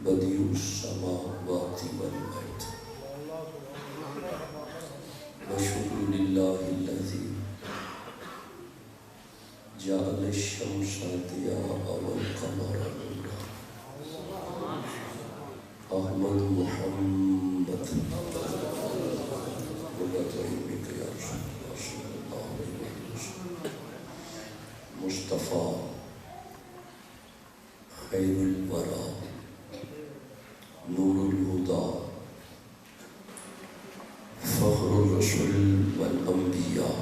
Badie السماوات والارض وشکر للہ الذی جعل الشمس ضیاء والقمر نورا احمد محمد مصطفیٰ خیر الورا نور الہدا فخر الرسل والانبیاء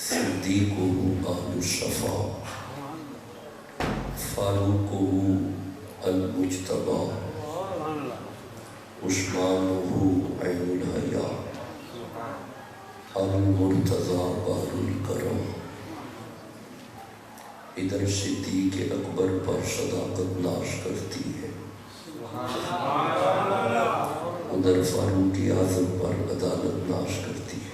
صدیقہ اہل الصفا فاروقہ المجتبی عثمانہ عین الحیا المرتضی بحر الکرم ادھر صدیق اکبر پر صداقت ناش کرتی ہے، ادھر فاروق اعظم پر عدالت ناش کرتی ہے،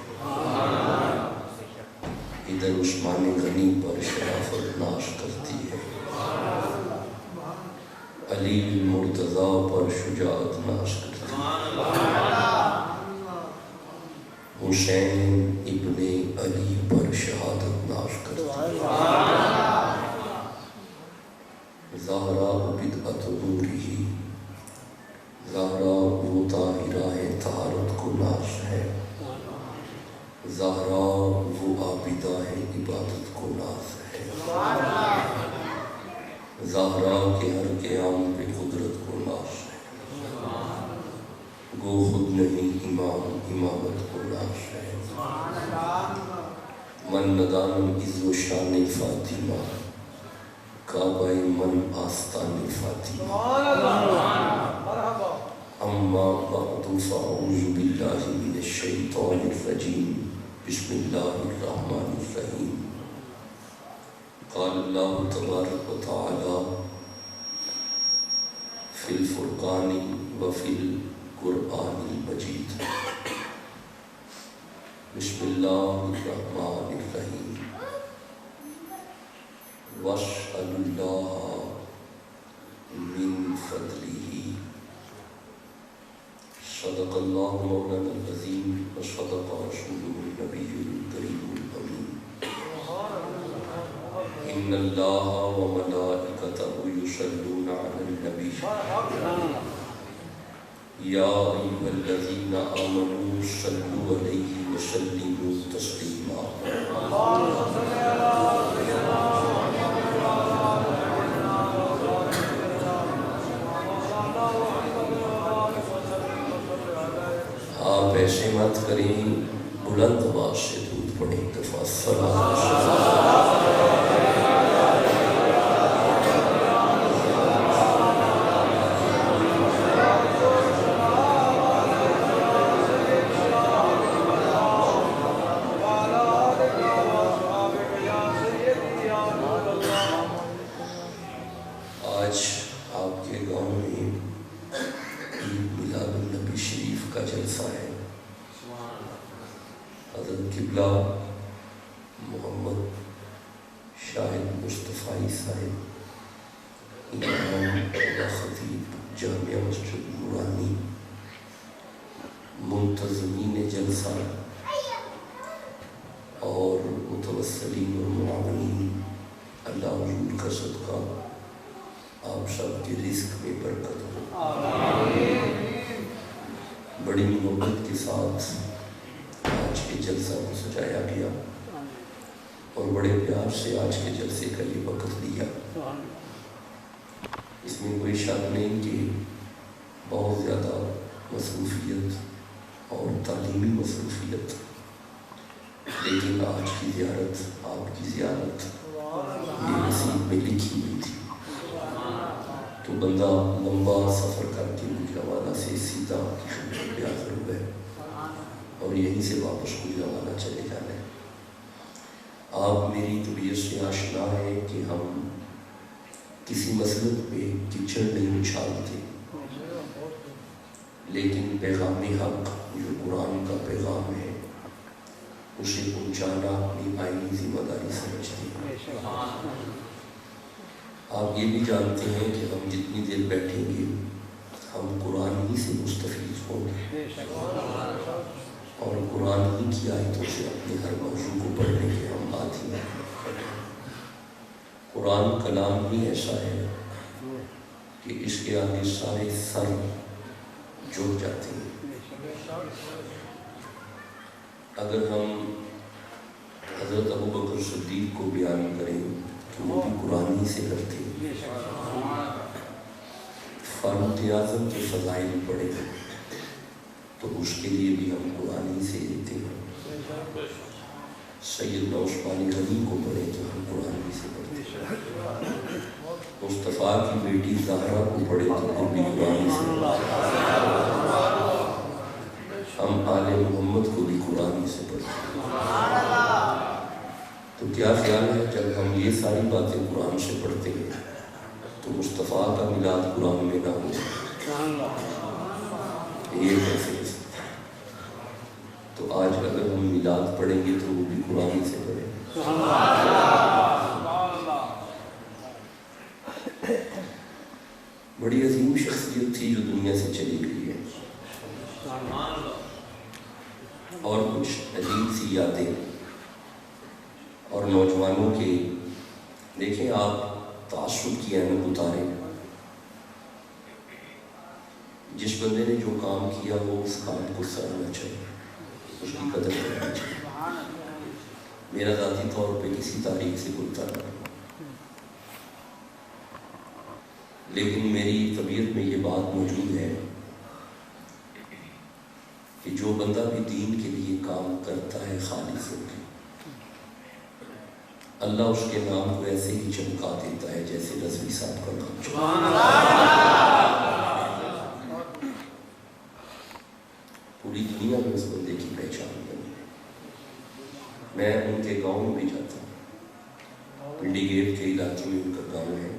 ادھر عثمان غنی پر شرافت ناش کرتی ہے، علی المرتضی پر شجاعت ناش کرتی ہے، حسین ابن علی پر شہادت ناش کرتی ہے، زہرا بدعت نورہ، زہرا وہ طاہرہ طہارت کو ناش ہے، زہرا وہ عابدہ عبادت کو ناز ہے، زہرا کے ہر قیام پہ قدرت کو ناش ہے، گو خود نہیں امام امامت کو ناش ہے، من ندان عز و شان فاطمہ کعبہ من آستان فاطمہ، اما بعد فاعوذ باللہ من الشیطان الرجیم بسم اللہ الرحمن الرحیم، قال اللہ تبارک و تعالی فی الفرقان وفی القرآن المجید، بسم اللہ الرحمن الرحیم، وَاسْأَلُ اللَّهَ مِن فَضْلِهِ، صدق اللہ مولانا العظیم وصدق رسولہ النبی الکریم الامین، ان اللہ وملائکتہ یصلون علی النبی یا ایھا الذین آمنوا صلوا علیہ وسلموا تسلیما، آپ ایسے مت کریں، بلند آواز سے درود پڑھیں، ایک دفعہ آج آپ کے گاؤں میں عید میلاد النبی شریف کا جلسہ ہے، حضرت قبلہ محمد شاہد مصطفی صاحب امام و خطیب جامعہ مسجد نورانی، منتظمین جلسہ اور متوسلین و معاونین، اللہ حضور کا صدقہ آپ سب کے رزق میں برکت ہو، بڑی محبت کے ساتھ آج کے جلسہ کو سجایا گیا اور بڑے پیار سے آج کے جلسے کا یہ وقت لیا، اس میں کوئی شک نہیں کہ بہت زیادہ مصروفیت اور تعلیمی مصروفیت، لیکن آج کی زیارت، آپ کی زیارت یہ نصیب میں لکھی ہوئی تھی، تو بندہ لمبا سفر کر کے گجرانوالہ سے سیدھا آپ کی خدمت پہ حاضر ہوا ہے اور یہیں سے واپس گجرانوالہ چلے جانا ہے۔ آپ میری طبیعت سے آشنا ہے کہ ہم کسی مسلک پہ کیچڑ نہیں اچھالتے، لیکن پیغام حق جو قرآن کا پیغام ہے اسے پہنچانا اپنی آئینی ذمہ داری سمجھتے ہیں۔ آپ یہ بھی جانتے ہیں کہ ہم جتنی دیر بیٹھیں گے ہم قرآن ہی سے مستفید ہوں گے اور قرآن ہی کی آیتوں سے اپنے ہر موضوع کو پڑھنے کے ہم عادی ہیں۔ قرآن کلام ہی ایسا ہے کہ اس کے آگے سارے سر جھک جاتے ہیں۔ اگر ہم حضرت ابوبکر صدیق کو بیان کریں تو وہ بھی قرآن ہی سے کرتے ہیں۔ فاروق اعظم کے فضائل پڑھے تو اس کے لیے بھی ہم قرآن ہی سے لیتے ہیں۔ سیدنا عثمان غنی کو پڑھے تو ہم قرآن ہی سے پڑھتے ہیں۔ مصطفیٰ کی بیٹی زہرا کو پڑھے تو وہ بھی قرآن ہی سے پڑھتے ہیں۔ ہم آل محمد کو بھی قرآن ہی سے پڑھتے ہیں۔ تو کیا خیال ہے جب ہم یہ ساری باتیں قرآن سے پڑھتے ہیں تو مصطفیٰ کا میلاد قرآن میں نہ ہو، یہ کیسے ہو سکتا ہے؟ تو آج اگر ہم میلاد پڑھیں گے تو وہ بھی قرآن ہی سے پڑھیں گے۔ بڑی عظیم شخصیت تھی جو دنیا سے چلی گئی ہے، اور کچھ عجیب سی یادیں اور نوجوانوں کے دیکھیں آپ تعصب کی اہمیت اتاریں۔ جس بندے نے جو کام کیا وہ اس کام کو سراہنا چاہیے، اس کی قدر کرنا چاہیے۔ میرا ذاتی طور پہ کسی تاریخ سے کوئی تعلق نہیں، لیکن میری طبیعت میں یہ بات موجود ہے کہ جو بندہ بھی دین کے لیے کام کرتا ہے خالص ہو کے، اللہ اس کے نام کو ایسے ہی چمکا دیتا ہے جیسے رضوی صاحب کا نام چمکا۔ پوری دنیا میں اس بندے کی پہچان بنی ہے۔ میں ان کے گاؤں میں بھی جاتا ہوں، پنڈی گیٹ کے علاقے میں ان کا گاؤں ہے،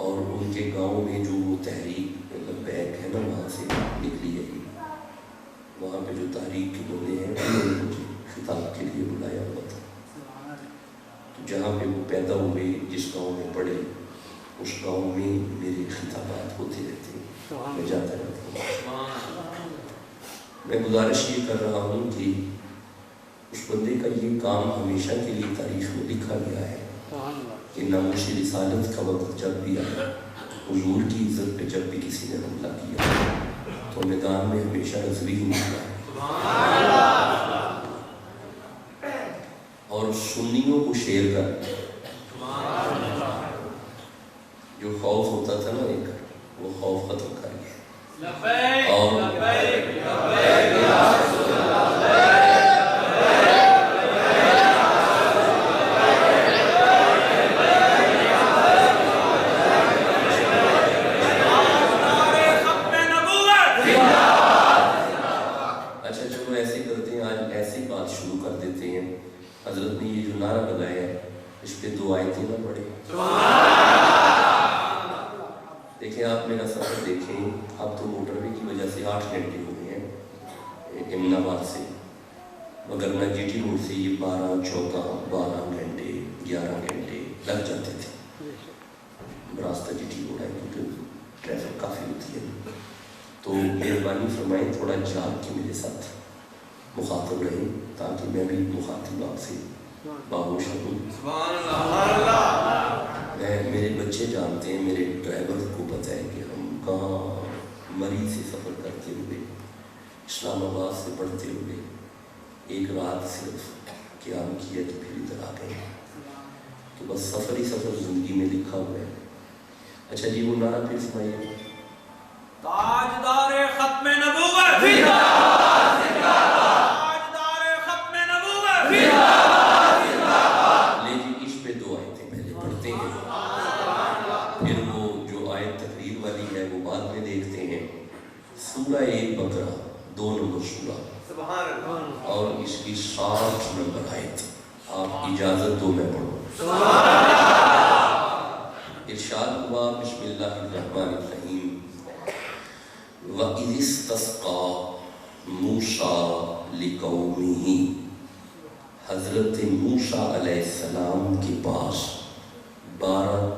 اور ان کے گاؤں میں جو وہ تحریک بیک ہے نا وہاں سے نکلی ہے، وہاں پہ جو تحریک کے بندے ہیں انہوں نے مجھے خطاب کے لیے بلایا ہوا تھا۔ جہاں پہ وہ پیدا ہوئے، جس گاؤں میں پڑھے، اس گاؤں میں میرے خطابات ہوتے رہتے ہیں، میں جاتا رہتا ہوں۔ میں گزارش یہ کر رہا ہوں کہ اس بندے کا یہ کام ہمیشہ کے لیے تاریخ میں لکھا گیا ہے کہ ناموس رسالت کا وقت جب بھی آیا، حضور کی عزت پہ جب بھی کسی نے حملہ کیا تو میدان میں ہمیشہ رضوی ہی نکلا ہے، اور سنیوں کو شیر کر جو خوف ہوتا تھا نا ایک، وہ خوف ختم کر گیا۔ اور اچھا چلو ایسے کرتے ہیں، آج ایسی بات شروع کر دیتے ہیں۔ حضرت نے یہ جو نعرہ لگایا ہے اس پہ دو آیتیں نہ پڑھیں۔ دیکھیں آپ میرا سفر دیکھیں، اب تو موٹر وے کی وجہ سے 8 گھنٹے ہو گئے ہیں امن آباد سے، مگر نہ جی ٹی روڈ سے یہ 12 گھنٹے 11 گھنٹے لگ جاتے تھے۔ راستہ جی ٹی روڈ ہے کیونکہ ٹریفک کافی ہوتی ہے، تو مہربانی فرمائیں تھوڑا جاگ کے میرے ساتھ مخاطب رہیں تاکہ میں بھی مخاطب آپ سے باہوش ہوں۔ میرے بچے جانتے ہیں، میرے ڈرائیور کو پتہ ہے کہ ہم کہاں مری سے سفر کرتے ہوئے، اسلام آباد سے پڑھتے ہوئے ایک رات صرف قیام کیا تو پھر ادھر آ گئے، تو بس سفر ہی سفر زندگی میں لکھا ہوا ہے۔ اچھا جی وہ نعرہ پھر سنائیے۔ تاجدار ختم نبوت فدا، تاجدار ختم نبوت فدا۔ لے جی اس پہ دو آیتیں پہلے پڑھتے ہیں، پھر وہ جو آیت تقریر والی ہے وہ بعد میں دیکھتے ہیں۔ سورہ بقرہ 2 نمبر سورہ اور اس کی 60 نمبر آیت، آپ اجازت دو میں پڑھوں۔ ارشاد ہوا بسم اللہ الرحمن الرحیم۔ وَإِذِ اسْتَسْقَىٰ مُوسَىٰ لِقَوْمِهِ، حضرت موسیٰ علیہ السلام کے پاس 12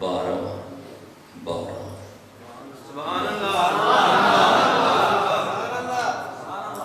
12।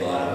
12?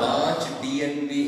5 DNB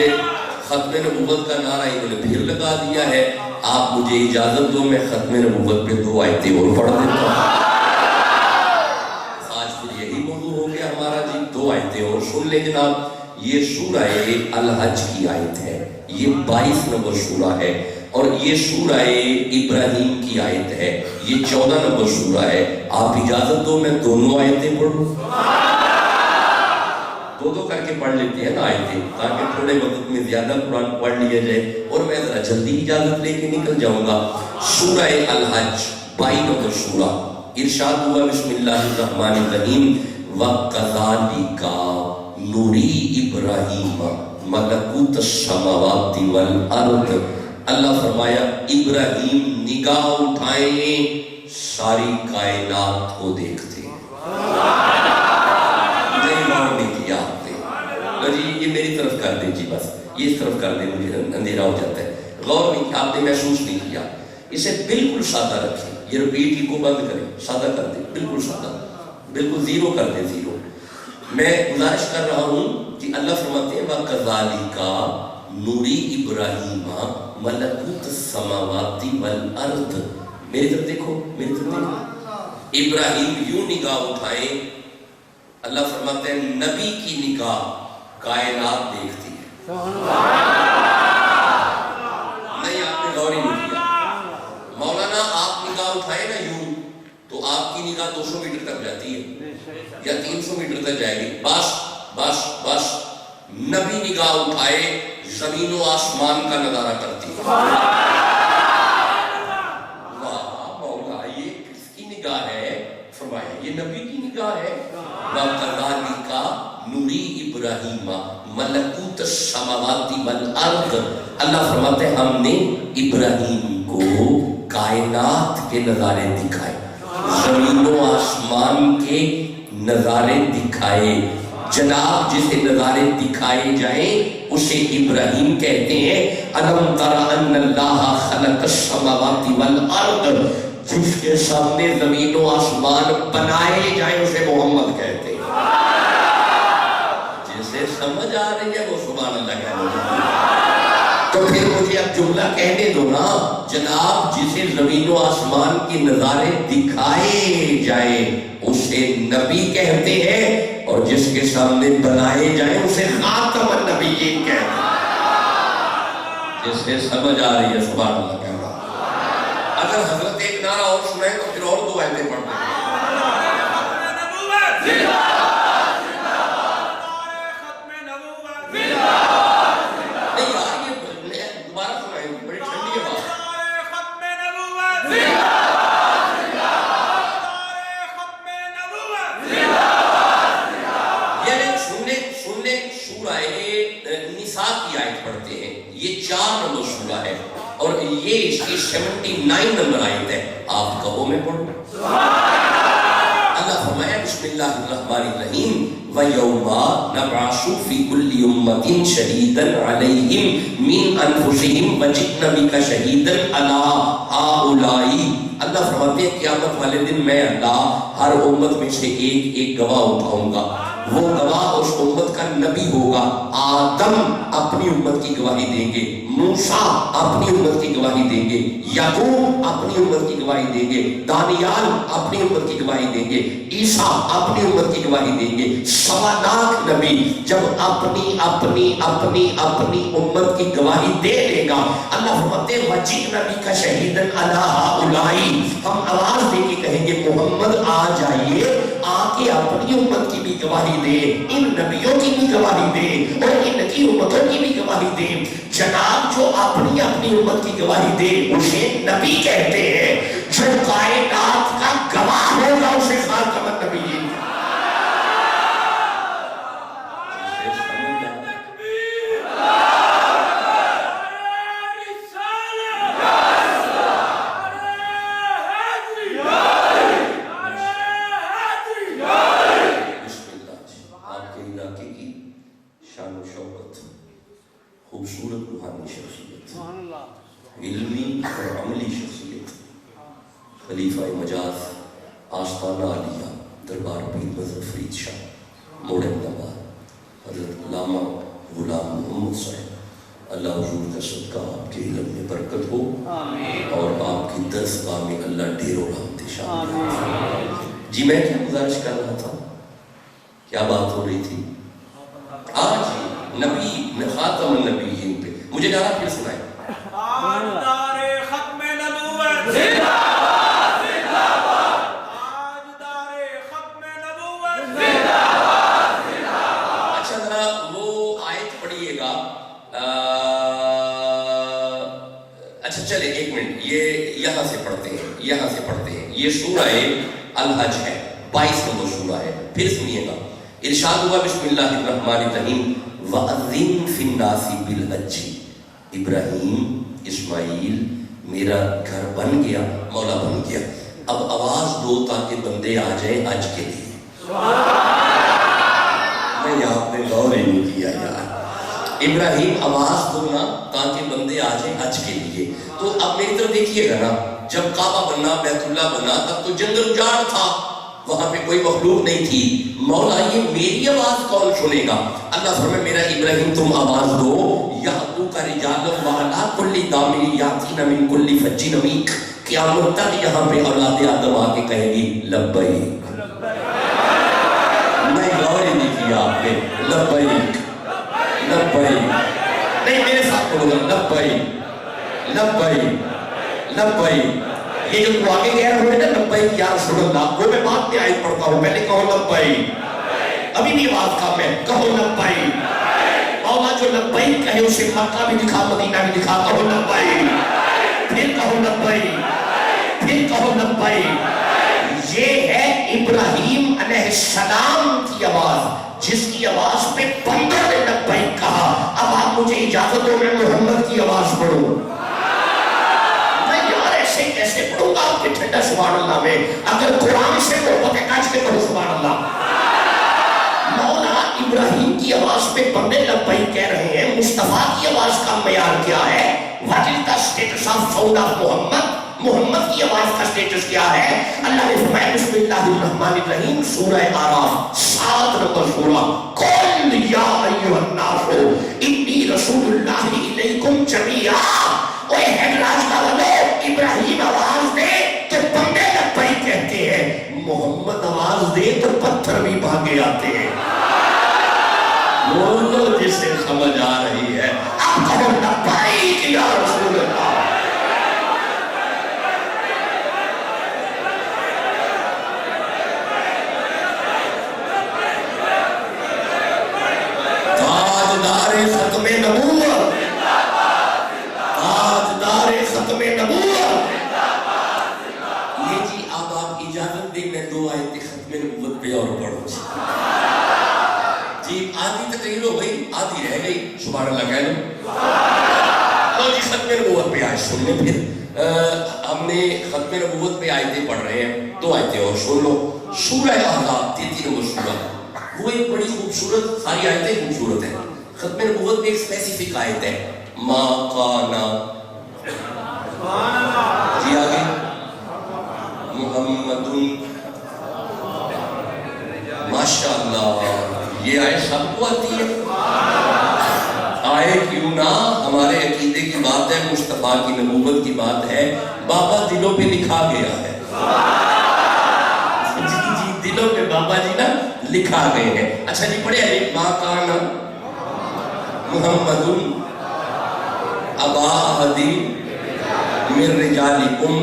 مجھے ختم نبوت کا نعرہ انہوں نے پھر لگا دیا ہے. آپ مجھے اجازت دو میں ختم نبوت پہ 2 آیتیں اور پڑھ دیتا ہوں. آج پھر یہی موضوع ہو گیا ہمارا جی. 2 آیتیں اور سن لیں جناب. یہ سورہ الحج کی آیت ہے, یہ 22 نمبر سورہ ہے, اور یہ سورہ ابراہیم کی آیت ہے, یہ 14 نمبر سورہ ہے. آپ اجازت دو میں دونوں آیتیں پڑھوں. 2 کر کے پڑھ لیتے ہیں نا آیتیں, تاکہ تھوڑے وقت میں زیادہ قرآن پڑھ لیا جائے, اور میں ذرا جلدی اجازت لے کے نکل جاؤں گا. سورہ الحج 22 نمبر سورہ. ارشاد ہوا بسم اللہ الرحمن الرحیم وَكَذَلِكَ نُرِي إِبْرَاهِيمَ مَلَكُوتَ السَّمَاوَاتِ وَالْأَرْضِ. اللہ فرمایا ابراہیم نگاہ اٹھائیں ساری کائنات کو دیکھتے ہیں. نہیں ماننے کی آپ نے جی, یہ میری طرف کر دیں جی, بس یہ اس طرف کر دیں, مجھے اندھیرا ہو جاتا ہے. غور نہیں, آپ نے محسوس نہیں کیا. اسے بالکل سادہ رکھیں, یہ ریپیٹ کو بند کریں, سادہ کر دیں, بالکل سادہ, بالکل زیرو کر دیں, زیرو. میں گزارش کر رہا ہوں کہ اللہ فرماتے ہیں وَكَذَلِكَ نُرِي إِبْرَاهِيمَ مَلَكُوتَ السَّمَاوَاتِ وَالْأَرْضِ. میری طرف دیکھو, میری طرف دیکھو. ابراہیم یوں نگاہ اٹھائیں, اللہ فرماتے ہیں نبی کی نگاہ کائنات دیکھتی ہے. نہیں, آپ نے غور ہی نہیں کیا. مولانا آپ نگاہ اٹھائیں نا یوں, تو آپ کی نگاہ 200 میٹر تک جاتی ہے یا 300 میٹر تک جائے گی. بس بس بس, نبی نگاہ اٹھائے زمین و آسمان کا نظارہ کرتی ہے. واہ مولا, یہ کس کی نگاہ ہے؟ فرمایا یہ نبی کی نگاہ ہے. وَكَذَلِكَ نُرِي إِبْرَاهِيمَ مَلَكُوتَ السَّمَاوَاتِ وَالْأَرْضِ. اللہ فرماتے ہیں ہم نے ابراہیم کو کائنات کے نظارے دکھائے, زمین و آسمان کے نظارے دکھائے. جناب جسے نظارے دکھائے جائیں اسے ابراہیم کہتے ہیں. أَلَمْ تَرَ أَنَّ اللَّهَ خَلَقَ السَّمَاوَاتِ وَالْأَرْضِ. جس کے سامنے زمین و آسمان بنائے جائیں اسے محمد کہتے ہیں. جسے سمجھ آ رہی ہے وہ سبحان اللہ کہہ لو. تو پھر مجھے اب جملہ کہنے دو نا, جناب جسے زمین و آسمان کے نظارے دکھائے جائیں اسے نبی کہتے ہیں, اور جس کے سامنے بنائے جائیں اسے خاتم النبیین کہتے ہیں. جسے سمجھ آ رہی ہے سبحان اللہ کہہ رہا. اگر حضرت ایک نعرہ اور سنائیں تو پھر اور 2 آیتیں پڑھ دیں. یہ 4 نمبر سورہ ہے, اور یہ اس کی 79 نمبر آیت ہے. آپ کہو میں پڑھوں. اللہ فرمایا بسم اللہ الرحمن الرحیم وَيَوْمَ نَبْعَثُ فِي كُلِّ أُمَّةٍ شَهِيدًا عَلَيْهِمْ مِنْ أَنفُسِهِمْ وَجِئْنَا بِكَ شَهِيدًا عَلَىٰ هَٰؤُلَاءِ. اللہ فرماتے ہیں قیامت والے دن میں اللہ ہر امت میں سے ایک گواہ اٹھاؤں گا. وہ گواہ اس امت کا نبی ہوگا. آدم اپنی امت کی گواہی دیں گے, موسیٰ اپنی امت کی گواہی دیں گے, یعقوب اپنی امت کی گواہی دیں گے, دانیال اپنی امت کی گواہی دیں گے, عیسیٰ اپنی امت کی گواہی دیں گے. 125 نبی جب اپنی اپنی اپنی اپنی امت کی گواہی دے لے گا, اللہ فرماتے ہیں وَجِئْنَا بِكَ شَهِيدًا عَلَىٰ هَٰؤُلَاءِ. ہم آواز دے کے کہیں گے محمد آ جائیے, آ کے اپنی امت کی بھی گواہی دے, ان نبیوں کی بھی گواہی دے, اور ان کی امتوں کی بھی گواہی دے. جناب جو اپنی اپنی امت کی گواہی دے اسے نبی کہتے ہیں. جو کائنات کا گواہ ہوگا اسے خاتم النبیین. خوبصورت روحانی شخصیت, علمی اور عملی شخصیت, خلیفہ مجاز آستانہ عالیہ دربار پیر نظر فرید شاہ موڑ احمد آباد حضرت علامہ غلام محمد صاحب اللہ حضور کا صدقہ آپ کے علم میں برکت ہو اور آپ کی دستگاہ میں اللہ ڈھیروں رحمت شامل. جی میں کیا گزارش کر رہا تھا، کیا بات ہو رہی تھی؟ آج نبی خاتم النبیین پہ مجھے گانا پھر سنائیں. تاجدار ختم نبوت زندہ باد، زندہ باد. تاجدار ختم نبوت زندہ باد، زندہ باد. اچھا ذرا وہ آیت پڑھیے گا. اچھا چلے ایک منٹ، یہ یہاں سے پڑھتے ہیں، یہاں سے پڑھتے ہیں. یہ سورہ الحج ہے، 22 نمبر سورہ ہے. پھر سنیے گا. ارشاد ہوا بسم اللہ الرحمن الرحیم وَأَذِّن فِي النَّاسِ بِالْحَجِّ. ابراہیم اسماعیل میرا گھر بن گیا، مولا بن گیا، اب آواز دو تاکہ بندے آ جائیں حج کے لیے. نہیں آپ نے غور ہی نہیں کیا یار. ابراہیم آواز دو نا تاکہ بندے آ جائیں حج کے لیے. تو اب میری طرف دیکھیے گا نا، جب کعبہ بنا، بیت اللہ بنا، تب تو جنگل اجاڑ تھا، وہاں پہ کوئی مخلوق نہیں تھی. مولا یہ میری آواز کون سنے گا؟ اللہ فرمائے میرا ابراہیم تم آواز دو. یَأْتُوكَ رِجَالٌ وَعَلَىٰ كُلِّ ضَامِرٍ يَأْتِينَ مِن كُلِّ فَجٍّ عَمِيقٍ. قیامت تک یہاں پہ اولاد آدم آ کے کہے گی لبیک. نہیں غور ہی نہیں کیا آپ نے. لبیک لبیک. نہیں میرے ساتھ بولو گا لبیک لبیک لبیک. یہ جو تو آگے کہہ رہے ہیں نا لبیک یا رسول اللہ، وہ میں بعد میں آیت پڑھتا ہوں، پہلے کہو لبیک. ابھی بھی آواز کم ہے، کہو لبیک. مولا جو لبیک کہے اسے مکہ بھی دکھا، مدینہ بھی دکھا. کہو لبیک، پھر کہو لبیک، پھر کہو لبیک. یہ ہے ابراہیم علیہ السلام کی آواز، جس کی آواز پہ بندوں نے لبیک کہا. اب آپ مجھے اجازت دو میں محمد کی آواز پڑھوں. کیسے پڑھوں گا آپ کے ٹھنڈا سبحان اللہ میں؟ اگر قرآن سے محبت ہے کاج کے پڑھو سبحان اللہ. مولا ابراہیم کی آواز پہ بندے لبیک کہہ رہے ہیں. مصطفیٰ کی آواز کا معیار کیا ہے؟ What is the status of sound of محمد؟ محمد کی آواز کا سٹیٹس کیا ہے؟ اللہ نے فرمایا بسم اللہ الرحمن الرحیم سورہ آراف 7 نمبر سورہ. قل یا ایھا الناس انی رسول اللہ الیکم جمیعا. اوے ہیڈراج کا والو، ابراہیم آواز دے تو بندے لبیک کہتے ہیں، محمد آواز دے تو پتھر بھی بھاگے آتے ہیں. بولو جسے سمجھ آ رہی ہے. اب کہو لبیک یا رسول اللہ. تاجدار ختم نبوت، تاجدار ختم نبوت. یہ جی اب آپ اجازت دیں میں 2 آیتیں ختم نبوت پہ اور پڑھوں. جی آدھی تقریر ہو گئی، آدھی رہ گئی. سبحان اللہ کہہ لو. تو جی ختم نبوت پہ آئے سن لیں. پھر ہم نے ختم نبوت پہ آیتیں پڑھ رہے ہیں، 2 آیتیں اور سن لو. سورہ احزاب 33 نمبر سورہ، وہ ایک بڑی خوبصورت، ساری آیتیں خوبصورت ہیں. ختم نبوت میں ایک اسپیسیفک آیت ہے ما کانا. جی آگے محمد. ماشاءاللہ یہ آیت سب کو آتی ہے. آئے کیوں نہ، ہمارے عقیدے کی بات ہے، مصطفیٰ کی نبوت کی بات ہے. بابا دلوں پہ لکھا گیا ہے. جی دلوں پہ بابا جی نا لکھا گئے ہیں. اچھا جی پڑھے آئے ما کانا محمد ابا احد من رجالکم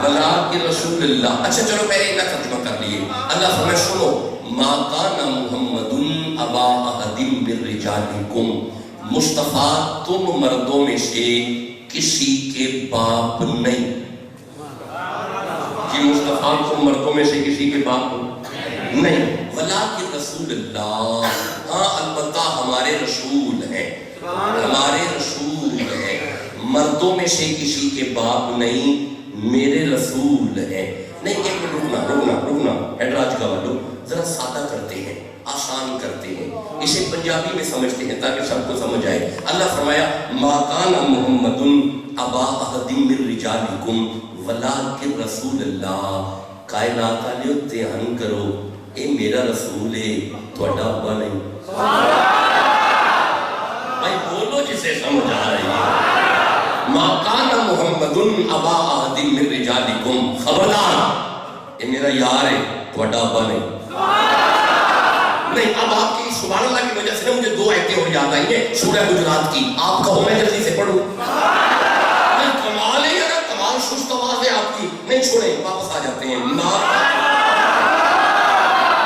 ولکن رسول اللہ. اچھا چلو پہلے اتنا ترجمہ کر لیے. اللہ فرمائے سنو ما کان محمد ابا احد من رجالکم. مصطفیٰ تم مردوں میں سے کسی کے باپ نہیں. کہ مصطفیٰ تم مردوں میں سے کسی کے باپ نہیں. ولکن رسول اللہ، ہاں البتہ ہمارے رسول ہیں، ہمارے رسول ہیں. مردوں میں سے کسی کے باپ نہیں، میرے رسول ہیں. نہیں ایک منٹ رکنا ایڈراج کا والو ذرا سادہ کرتے ہیں، آسان کرتے ہیں، اسے پنجابی میں سمجھتے ہیں تاکہ سب کو سمجھ آئے. اللہ فرمایا ما کان محمد ابا احد من رجالکم ولکن رسول اللہ. کائنات والے دھیان کرو، اے میرا رسول ہے، تھوڑا ابا نہیں. بھائی بولو سے سمجھ آ رہی ہے. ما کان محمد ابا احد من رجالکم، خبردار یہ میرا یار ہے، تھوڑا ابا نہیں. نہیں، اب آپ کی سبحان اللہ کی وجہ سے نا مجھے 2 آیتیں اور یاد آئی ہیں سورہ حجرات کی. آپ کہو میں جلدی سے پڑھوں؟ کمال ہے یار، کمال سست آواز ہے آپ کی. نہیں چھوڑیں، واپس آ جاتے ہیں.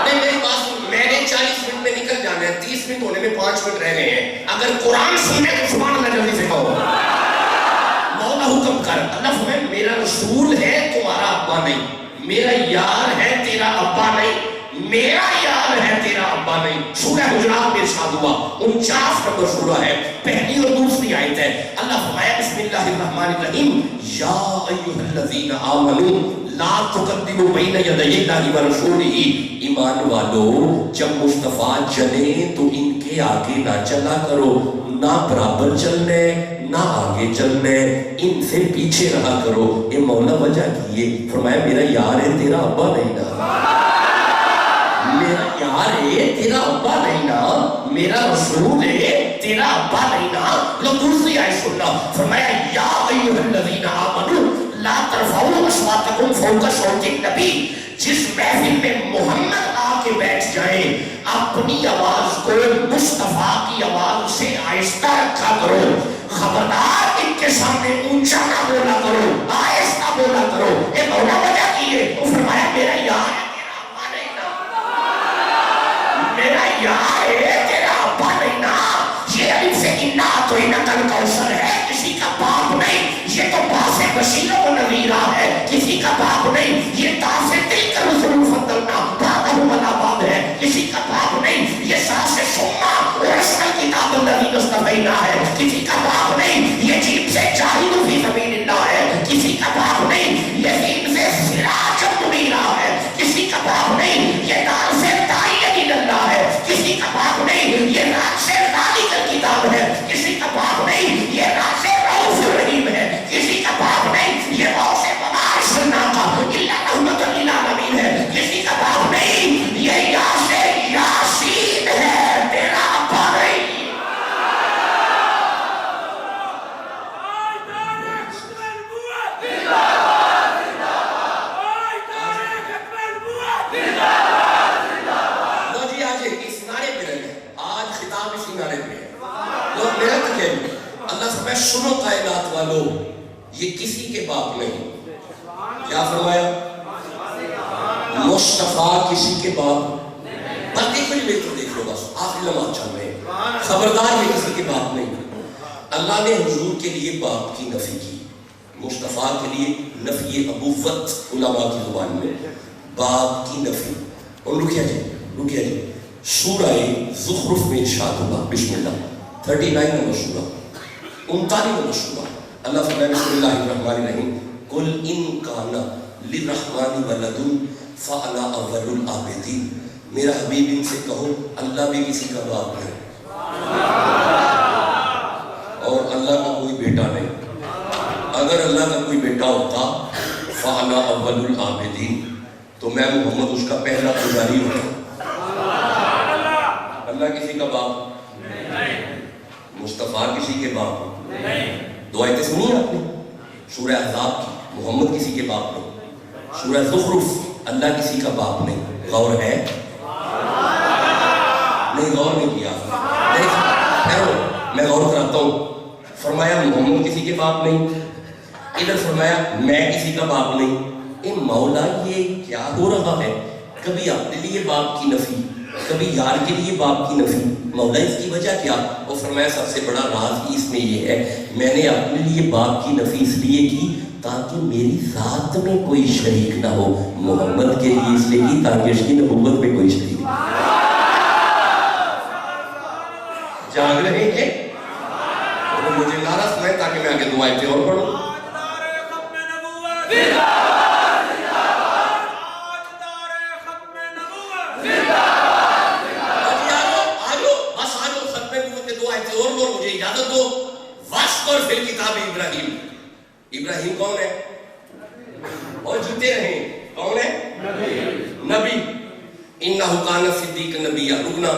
نہیں میری بات سن، میں نے 40 منٹ میں نکل جانا ہے، 30 منٹ ہونے میں 5 منٹ رہ گئے ہیں. اگر قرآن سننے تو سبحان اللہ جلدی سے کہو. مولا حکم کر، اللہ فرمائے میرا رسول ہے تمہارا ابا نہیں، میرا یار ہے تیرا ابا نہیں، میرا یار ہے تیرا ابا نہیں. سورہ حجرات میں ارشاد ہوا، 49 نمبر سورہ ہے، پہلی اور دوسری آیت ہے. اللہ فرمایا بسم اللہ الرحمن الرحیم، یا ایھا الذین آمنوا لا تقدموا بین یدی اللہ ورسولہ. ایمان والو جب مصطفیٰ چلیں تو ان کے آگے نہ چلا کرو، نہ برابر چلنے نہ آگے چلنے، ان سے پیچھے رہا کرو. یہ مولا وجہ کی ہے، فرمایا میرا یار ہے تیرا ابا نہیں نا، میرا یار ہے تیرا ابا نہیں نا، میرا رسول ہے تیرا ابا نہیں نا. لو دوسری آیت سننا، فرمایا یا ایھا الذین آمنوا لا ترفعوا اصواتکم فوق صوت النبی. جس محفل میں محمد آ کے بیٹھ جائیں اپنی آواز کو مصطفیٰ کی آواز سے آہستہ رکھا کرو. خبردار ان کے سامنے اونچا نہ بولا کرو، آہستہ بولا کرو. یہ مولا وجہ کی ہے. وہ فرمایا میرا یار ہے تیرا ابا نہیں نا، میرا یار ہے تیرا ابا نہیں نا. یہ ابھی سے انا تو انکل کوثر ہے، کسی کا باپ نہیں. یہ تو باس بشیر و نذیرہ ہے، کسی کا باپ نہیں. یہ تاس دل کا رسول فضلنا بعضهم علی بعض ہے، کسی کا باپ نہیں. یہ ساس سما اور اصل کتاب الذی اصطفینا ہے، کسی کا باپ نہیں. یہ جیب سے جاہد فی سبیل اللہ ہے، کسی کا باپ نہیں. یہ جیب سے سراج منیرہ ہے، کسی کا باپ نہیں. یہ دار سے داعی اللہ ہے، کسی کا باپ نہیں. یہ راج سے ذالک الکتاب ہے، کسی کا باپ نہیں. یہ راج سے رؤوف الرحیم ہے، کسی کا باپ نہیں. یہ غوث بباش ناقہ الا رحمت للعالمین ہے، کسی کا باپ نہیں. یہ یاسر یاسین ہے، تیرا ابا نہیں. لو جی آج اس نعرے پہ رہے، آج خطاب اسی نعرے پہ ہے. لوگ میرا تک ہے، اللہ فرمائے سنو کائنات والو، یہ کسی کے باپ نہیں. کیا فرمایا؟ مصطفیٰ کسی کے باپ. بس دیکھو جی، دیکھ لو بس آخری لمحات چل رہے ہیں. خبردار یہ کسی کے باپ نہیں. اللہ نے حضور کے لیے باپ کی نفی کی، مصطفیٰ کے لیے نفی ابوت علماء کی زبان میں باپ کی نفی. اور رکیا جی سورہ زخرف میں ارشاد ہوگا، بسم اللہ 39 نمبر سورہ 39 نمبر سورہ. اللہ فرمائے بسم اللہ الرحمن الرحیم، قل ان کان للرحمن ولد فانا اول العابدین. میرا حبیب ان سے کہو اللہ بھی کسی کا باپ نہیں اور اللہ کا کوئی بیٹا نہیں. اگر اللہ کا کوئی بیٹا ہوتا فانا اول العابدین تو میں محمد اس کا پہلا پجاری ہوتا. اللہ کسی کا باپ نہیں، مصطفیٰ کسی کے باپ نہیں. دو آیتیں سنی آپ نے سورہ احزاب کی، محمد کسی کے باپ نہیں. سورہ زخرف اللہ کسی کا باپ نہیں. غور ہے؟ نہیں غور نہیں کیا. میں غور کراتا ہوں. فرمایا محمد کسی کے باپ نہیں، ادھر فرمایا میں کسی کا باپ نہیں. اے مولا یہ کیا ہو رہا ہے؟ کبھی اپنے لیے باپ کی نفی، کبھی یار کے لیے باپ کی نفی. مولا اس کی وجہ کیا؟ وہ فرمایا سب سے بڑا راز اس میں یہ ہے، میں نے اپنے لیے باپ کی نفی اس لیے کی تاکہ میری ذات میں کوئی شریک نہ ہو. محمد کے لیے اس لیے کی تاکہ اس کی نبوت میں کوئی شریک نہ ہو. جاگ رہے ہیں؟ مجھے نعرہ سنائے تاکہ میں آگے 2 آیتیں اور پڑھوں. مجھے اجازت دو. واسطر فی الکتاب ابراہیم. ابراہیم کون ہے؟ اور جیتے رہیں کون ہے؟ نبی. انہ کان صدیق نبی. رکنا.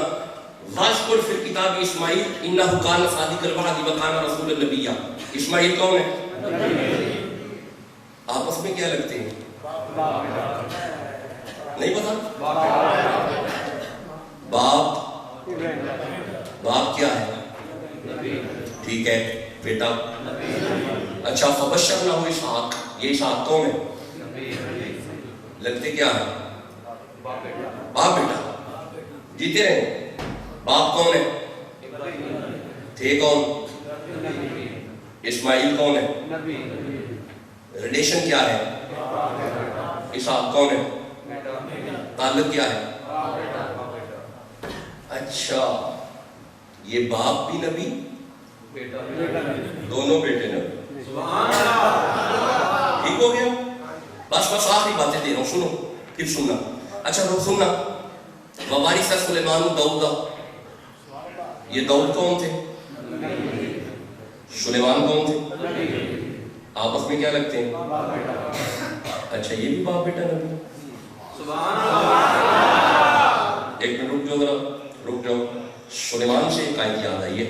واذکر فی الکتاب اسماعیل انہ کان صادق الوعد وکان رسولا نبیا. اسماعیل کون ہے؟ آپس میں کیا لگتے ہیں؟ نہیں پتا؟ باپ کیا ہے؟ ٹھیک ہے بیٹا. اچھا فبشرناہ اسحاق. یہ اسحاق کون ہے؟ لگتے کیا ہے؟ باپ بیٹا. جیتے رہے. باپ کون ہے؟ تھے کون؟ اسماعیل کون ہے؟ ریلیشن کیا ہے؟ اسحاق کون ہے؟ تعلق کیا ہے؟ اچھا یہ باپ بھی نبی دونوں بیٹے نبی. ٹھیک ہو گیا. بس آخری باتیں دے رہا ہوں سنو پھر سننا. اچھا رخ سننا. ووارث سلیمان داؤد. یہ داؤد کون تھے؟ سلیمان کون تھے؟ آپس میں کیا لگتے ہیں؟ اچھا یہ بھی باپ بیٹا نبی. ایک منٹ رک جاؤ ذرا رک جاؤ. سلیمان سے ایک آیت یاد آئی ہے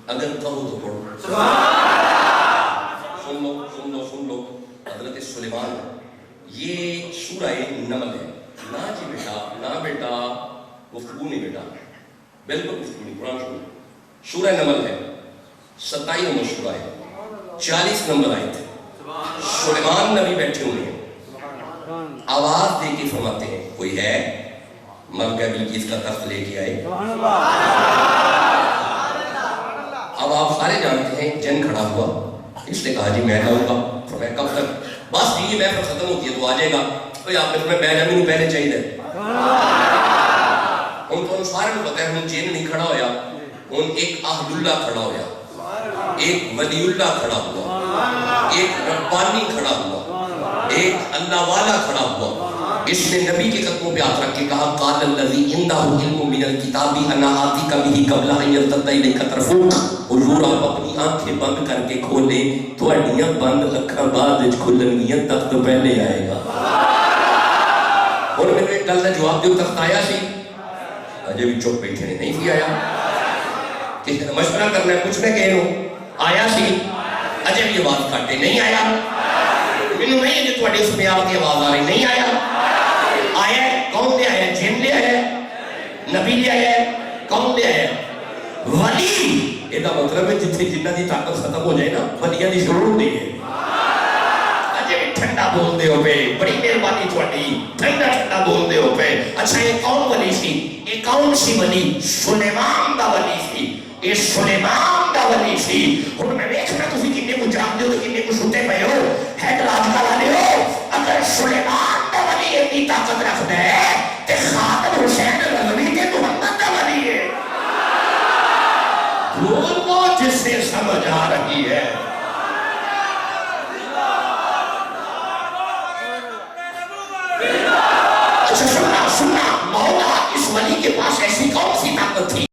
اگر کہو تو پڑھو. سن لو حضرت سلیمان. یہ سورہ نمل ہے. نہ جی بیٹا نہ بیٹا گفتگو نہیں بیٹا بالکل گفتگو نہیں. قرآن سنو. سورہ نمل ہے 27 نمبر سورہ ہے 40 نمبر آیت ہے. سلیمان نبی بیٹھے ہوئے ہیں. آواز دے کے فرماتے ہیں کوئی ہے؟ ملکہ بلقیس کا تخت لے کے آئے. اب آپ سارے جانتے ہیں جن کھڑا ہوا. اس نے کہا جی میں جاؤں گا. فرمایا کب تک؟ بس یہ محفل ختم ہوتی ہے تو آ جائے گا. تو آپ نے فرمایا بینیامین پہلے چاہیے. ان کو سارے کو پتا ہے ہن جن نہیں کھڑا ہویا. ان ایک اہل اللہ کھڑا ہویا. ایک ولی اللہ کھڑا ہوا. ایک ربانی کھڑا ہوا. ایک اللہ والا کھڑا ہوا. اس نے نبی کے قدموں پہ ہاتھ رکھ کے کہا قال الذی عنده علم من الکتاب انا آتیک به قبل ان یرتد الیک طرفک. حضور آپ اپنی آنکھیں بند کر کے کھولیں تھوڑیاں بند اکھاں بعد وچ کھلنگیاں تخت پہلے آئے گا. اور میں نے ایک گل دا جواب دیو تخت آیا سی. اجے بھی چپ بیٹھے نہیں سی آیا. کسی نے مشورہ کرنا ہے پوچھنا کہ آیا سی. اجے بھی آواز کاٹے نہیں آیا. مینوں نہیں ہے کہ تھوڑی اس میں آپ کی آواز آ رہی نہیں آیا. آیا ہے کون لے آیا؟ جن لے آیا نبی لے آیا کون لے آیا؟ ولی. یہ دا مطلب ہے جتنے جنہ دی طاقت ختم ہو جائے نا ولیاں دی ضرور نہیں ہے. اجے بھی ٹھنڈا بول دے ہو پہ بڑی مہربانی تھوڑی ٹھنڈا بول دے ہو پہ. اچھا یہ کون ولی سی؟ یہ کون سی ولی؟ سلیمان دا ولی سی. یہ سلیمان دا ولی سی. اور میں دیکھنا تسی کنے کو جان دے ہو کنے کو سوتے پہ ہو ہیڈ راج کا والے ہو. اگر سلیمان دا ولی اتنی طاقت رکھتا ہے کہ خاتم حسین رضوی کے محمد دا ولی ہے. بھول وہ جس سے سمجھ آ رہی ہے. اچھا سننا مولا اس ولی کے پاس ایسی کون سی طاقت تھی؟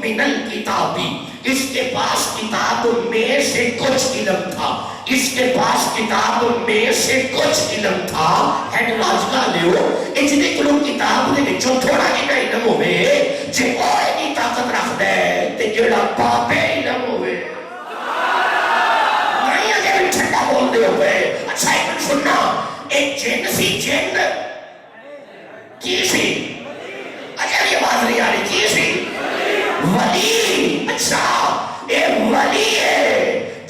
من الکتابی. اس کے پاس کتاب میں سے کچھ علم تھا. اس کے پاس کتاب میں سے کچھ علم تھا. ہیڈ راج کا لیو اجنے کلو کتاب دے وچوں تھوڑا جہا علم ہوئے جے کوئی نہیں طاقت رکھدا ہے تے جڑا پاپے علم ہوئے نہیں اجے بھی ٹھنڈا بول دے ہوئے. اچھا ایک سننا ایک جن سی جن کی سی. اچھا یہ بات نہیں آ رہی کی سی؟ ولی. اچھا اے ولی ہے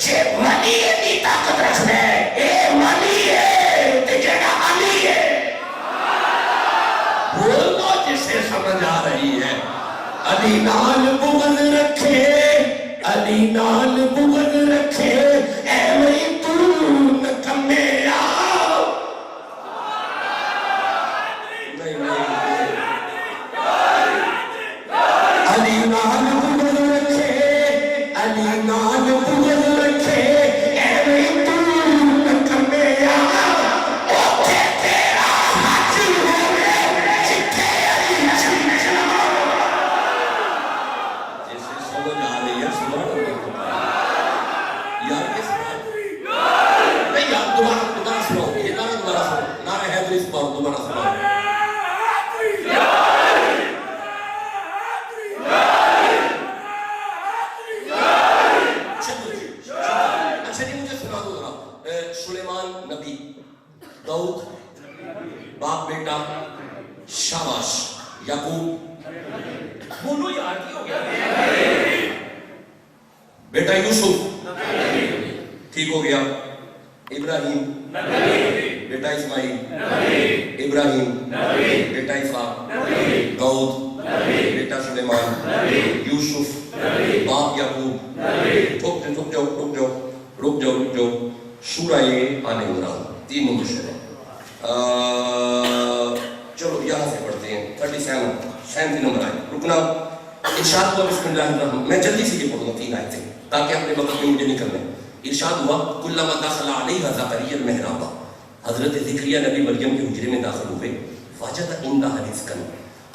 جے ولی دی طاقت رکھنا ہے اے ولی ہے تے جڑا علی ہے. بولو جسے سمجھ آ رہی ہے. علی نال بغض رکھے علی نال بغض رکھے ایویں تو نکمے علی نال بغض رکھے علی نال بغض رکھے ایویں تو نکمے اوتھے تیرا حج ہوے جتھے علی چلا. جیسے سمجھ آ رہی ہے سبحان اللہ. یار کس نہیں یار دوبارہ سنو یہ دوبارہ سنو. نعرہ حیدری اس بار دوبارہ سنو. بیٹا یوسف ٹھیک ہو گیا. ابراہیم بیٹا اسماعیل, ابراہیم بیٹا اسحاق, داؤد بیٹا سلیمان, یوسف باپ یعقوب. رک جاؤ. سورہ آل عمران 3 نمبر سورہ. چلو یہاں سے پڑھتے ہیں 37 نمبر آئے. رکنا. ارشاد ہوا بسم اللہ الرحمن. میں جلدی سے یہ پڑھوں گا 3 آیتیں تاکہ اپنے وقت میں مجھے نہیں کرنا. ارشاد ہوا کلما دخل علیہا زکریا المحراب. حضرت زکریا نبی مریم کے حجرے میں داخل ہوئے. وجد عندہا رزقا.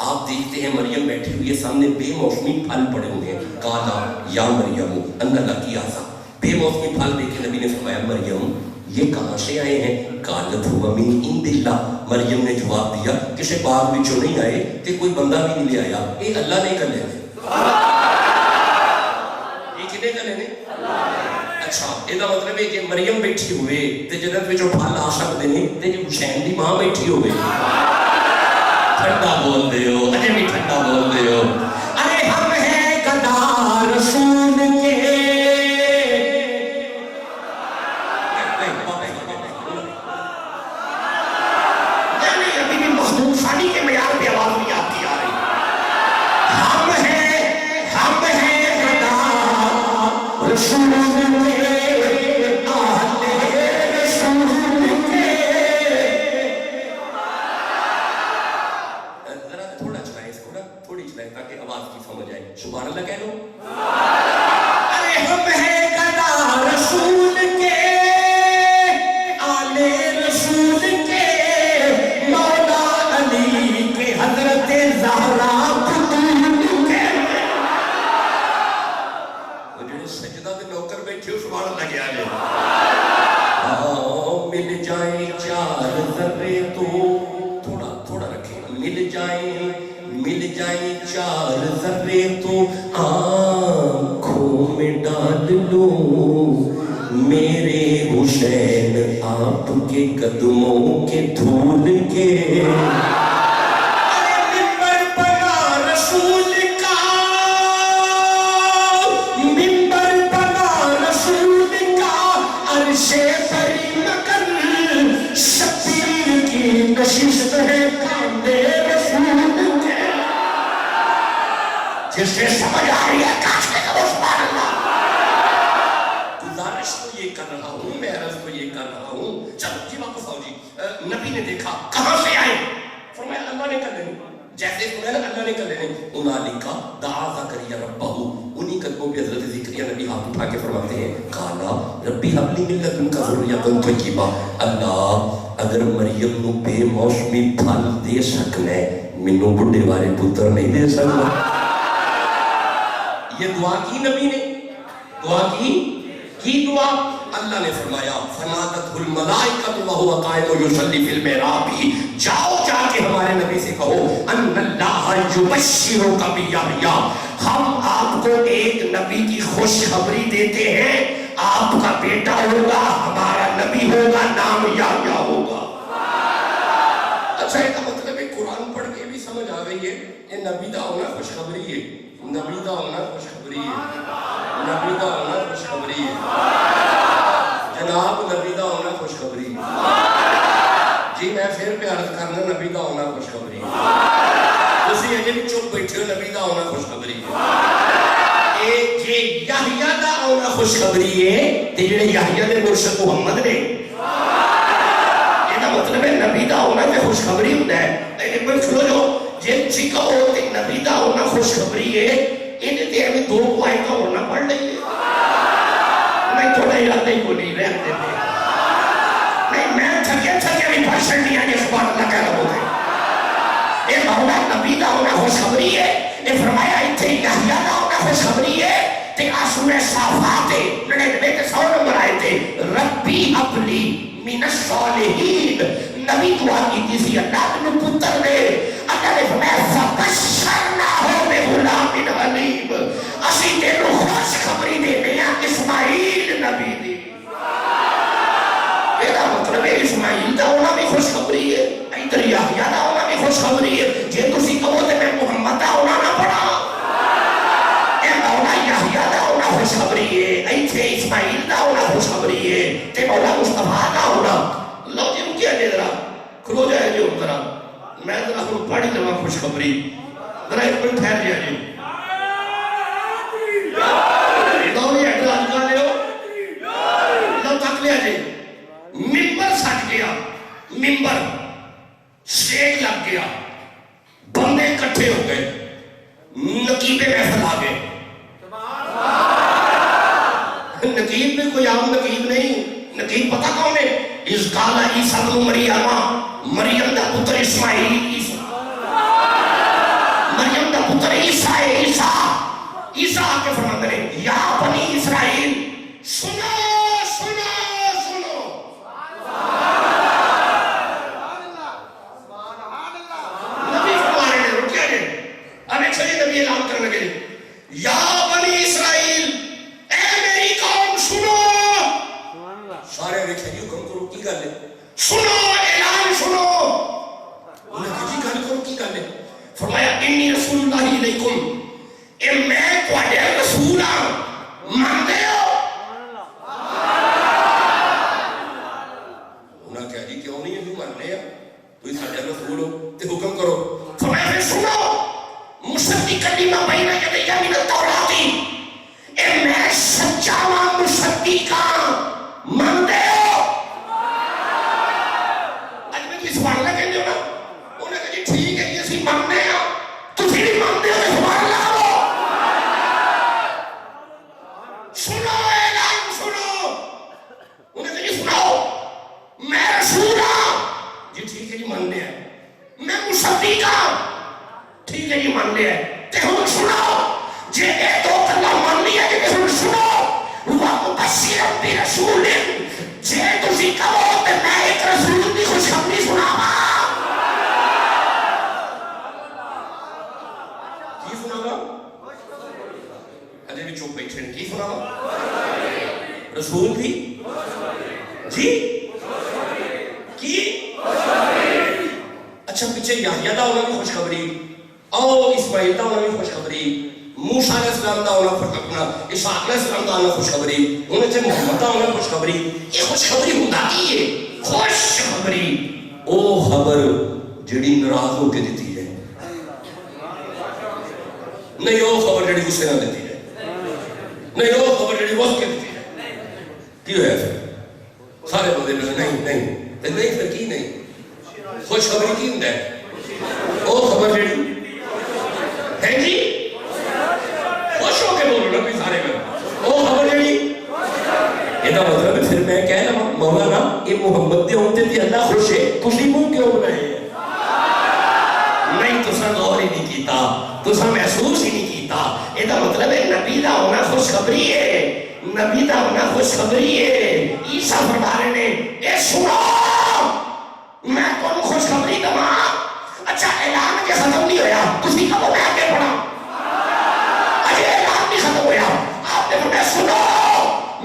آپ دیکھتے ہیں مریم بیٹھی ہوئی ہے, سامنے بے موسمی پھل پڑے ہوئے ہیں. قالا یا مریم ان لکی ھذا. بے موسمی پھل دیکھ کے نبی نے فرمایا مریم یہ کہاں سے آئے ہیں؟ قالت هو من عند اللہ. مریم نے جواب دیا کسی باغ وچوں نہیں آئے تے کوئی بندہ بھی نہیں لے آیا, یہ اللہ نے کر لینے. یہ کنے کر لینے؟ اچھا یہ مطلب ہے کہ مریم بیٹھی ہوئے تے جنت وچوں پھل آ سکتے ہیں تے جو حسین دی ماں بیٹھی ہوئے. ٹھنڈا بول دے ہو, اجے بھی ٹھنڈا بول دے ہو. ارے ہم ہیں گدا رسول کے. ابھی بھی مخدوم ثانی کے معیار پہ آواز نہیں آتی آ رہی. ہم ہیں گدا رسول کے. سبحان اللہ کہہ لو. ارے ہم ہیں گدا رسول کے, آل رسول کے, مولا علی کے, حضرت زہرا بطول کے. وہ جو سجدہ دے نوکر بیٹھے ہو سبحان اللہ کہہ لے. مل جائیں 4 ذرے تو تھوڑا رکھیں. مل جائیں 4 ذرے تو آنکھوں میں ڈال لو میرے حسین آپ کے قدموں کے دھول کے. ارے ممبر بنا رسول کا, ممبر بنا رسول کا, عرش بری مگر شبیر کی نشست ہے کاندے رسول کے. جس سے سمجھ آ رہی ہے کاش کے کرو سبحان اللہ. گزارش تو یہ کر رہا ہوں, میں عرض تو یہ کر رہا ہوں. چلو جی واپس آؤ جی. نبی نے دیکھا کہاں سے آئے, فرمایا اللہ نے کر لینے. جیسے فرمایا اللہ نے کر لینے. انالکا دعا زکریا ربہ, انہی قدموں پہ حضرت زکریا نبی ہاتھ اٹھا کے فرماتے ہیں قالا ربی حب لی من لدنک ذریۃ طیبہ. اللہ اگر مریم نو بے موسمی پھل دے سکنا ہے, مینوں بڈھے والے پتر نہیں دے سکنا. یہ دعا کی نبی نے, دعا کی دعا. اللہ نے فرمایا فنادتہ الملائکۃ وہو قائم یصلی فی المحراب. جاؤ جا کے ہمارے نبی سے کہو ان اللہ یبشرک بیحییٰ, ہم آپ کو ایک نبی کی خوشخبری دیتے ہیں, آپ کا بیٹا ہوگا, ہمارا نبی ہوگا, نام یحییٰ ہوگا. اچھا یہ مطلب ہے قرآن پڑھ کے بھی سمجھ آ گئی ہے یہ نبی دا ہونا خوشخبری ہے. نبی دا ہونا خوشخبری ہے. نبی دا ہونا خوشخبری ہے. جناب نبی دا ہونا خوشخبری ہے. جی میں پھر پیار کرنا نبی دا ہونا خوشخبری ہے. تسی اجے بھی چپ بیٹھے ہو, نبی دا ہونا خوشخبری ہے. جی یحییٰ دا ہونا خوشخبری ہے تے جڑے یحییٰ دے مرشد محمد نے, مطلب ہے نبی دا ہونا تے خوشخبری ہوتا ہے. لیکن میں سنو جو جن چی کا ہوتے نبی دا ہونا خوشخبری ہے, انہیں تے ہمیں 2 آیتیں ہونا پڑھ لیں گے. میں تھوڑا ارادے کو نہیں رہتے تھے, نہیں میں تھکے بھی بھاشن دیا کہ سبحان اللہ کہہ رہا ہوتے. یہ مولا نبی دا ہونا خوشخبری ہے. یہ فرمایا اتھے یحییٰ دا ہونا خوشخبری ہے تے سورہ صافات 99 نمبر آئے تھے ربی اپلی من الصالحین. نبی دعا کی تیسی اللہ نے پتر دے. اللہ نے فرمایا فبشرناہ بغلام علیم, اسی تینوں خوشخبری دینے ہیں اسماعیل نبی دی. یہ مطلب ہے اسماعیل دا ہونا بھی خوشخبری ہے, ادھر یحییٰ دا ہونا بھی خوشخبری ہے. جے تسی کہو تے میں محمد دا ہونا نہ پڑھا, اے مولا یحییٰ دا ہونا خوشخبری ہے ایتھے اسماعیل دا ہونا خوشخبری ہے تے مولا مصطفیٰ دا ہونا لو جی رکیا جی ذرا کھلو جائے جی ذرا میں ذرا ہم پڑھی لوا خوشخبری ذرا ایک منٹ ٹھہر جائے جی لو یہ اعتراض کر لے ہو لو تک لیا جی ممبر سج گیا ممبر سٹیج لگ گیا بندے کٹھے ہو گئے نقیبے محفل آ گئے نقیب بھی کوئی عام نقیب نہیں نقیب پتہ کون ہے اس قال عیسیٰ بن مریم مریم دا پتر اسماعیل مریم دا پتر عیسیٰ عیسیٰ آ کے فرماتے ہیں یا بنی اسرائیل سنو سنو سنو نبی فرما رہے ہیں رکیا جائے اب ایک سجی نبی اعلان کرنے کے لیے یا بنی اسرائیل اے میری قوم سنو سارے دیکھیں جی حکم کرو کی گل ہے سنو اعلان سنو انہیں کہ جی گل کرو کی گل ہے فرمایا انی رسول اللہ علیکم اے میں تواڈے رسول ہاں مانتے ہو انہیں کہا جی کیوں نہیں ہے جو ماننے ہیں تو اس ساڈے رسول ہو تے حکم کرو فرمایا پھر سنو مصدق لما بین یدی من التوراۃ اے میں سچا ہوں مصدق ہاں مانتے ہو اج میں تو سبحان اللہ کہندے ہو نا انہیں کہا جی ٹھیک ہے اسی ماننے ہیں تسی بھی مانتے ہو سبحان اللہ ہو سنو اعلان سنو انہیں کہا جی سناؤ میں رسول ہوں جی ٹھیک ہے جی ماننے ہیں میں مصدق ہوں ٹھیک ہے جی مان لیا ہے تے ہم سناؤ جے اے دو کلمہ مان لیا کہ ہم سنو وَمُبَشِّرًا بِرَسُولٍ جے تسی کہو تے میں ایک رسول کی خوشخبری سناواں کی سناواں اجے بھی چپ بیٹھے ہیں کی سناواں رسول بھی جی کی اچھا پیچھے یحییٰ دا انہوں نے خوشخبری او اسماعیل دا انہوں نے خوشخبری موسیٰ علیہ السلام دا انہوں نے اپنا اسحاق علیہ السلام دا انہوں نے خوشخبری انہوں نے محمد دا انہوں نے خوشخبری یہ خوشخبری ہوتا کی ہے خوشخبری او خبر جڑی ناراض ہو کے دیتی ہے نہیں او خبر جڑی غصے نہ دیتی ہے نہیں او خبر جڑی وقت کے دیتی ہے کیوں ہے سارے بندے نہیں پھر کی نہیں خوشخبری کی ہوں ہے او خبر جڑی ہے جی خوش ہو کے بولو نا بھی سارے میں او خبر جڑی یہ مطلب پھر میں کہہ لما مولانا یہ محمد دے ہوتے تھے اللہ خوش ہے تسی منہ کیوں بنائے نہیں تسا غور ہی نہیں کیتا تسا محسوس ہی نہیں کیتا یہ مطلب ہے نبی دا ہونا خوشخبری ہے نبی دا ہونا خوشخبری ہے عیسیٰ فرما رہے نے اے سنو میں کون خوشخبری دما اچھا اعلان کے ختم نہیں ہویا تسی کہو میں آگے پڑھا اجے اعلان نہیں ختم ہویا آپ نے فرمایا سنو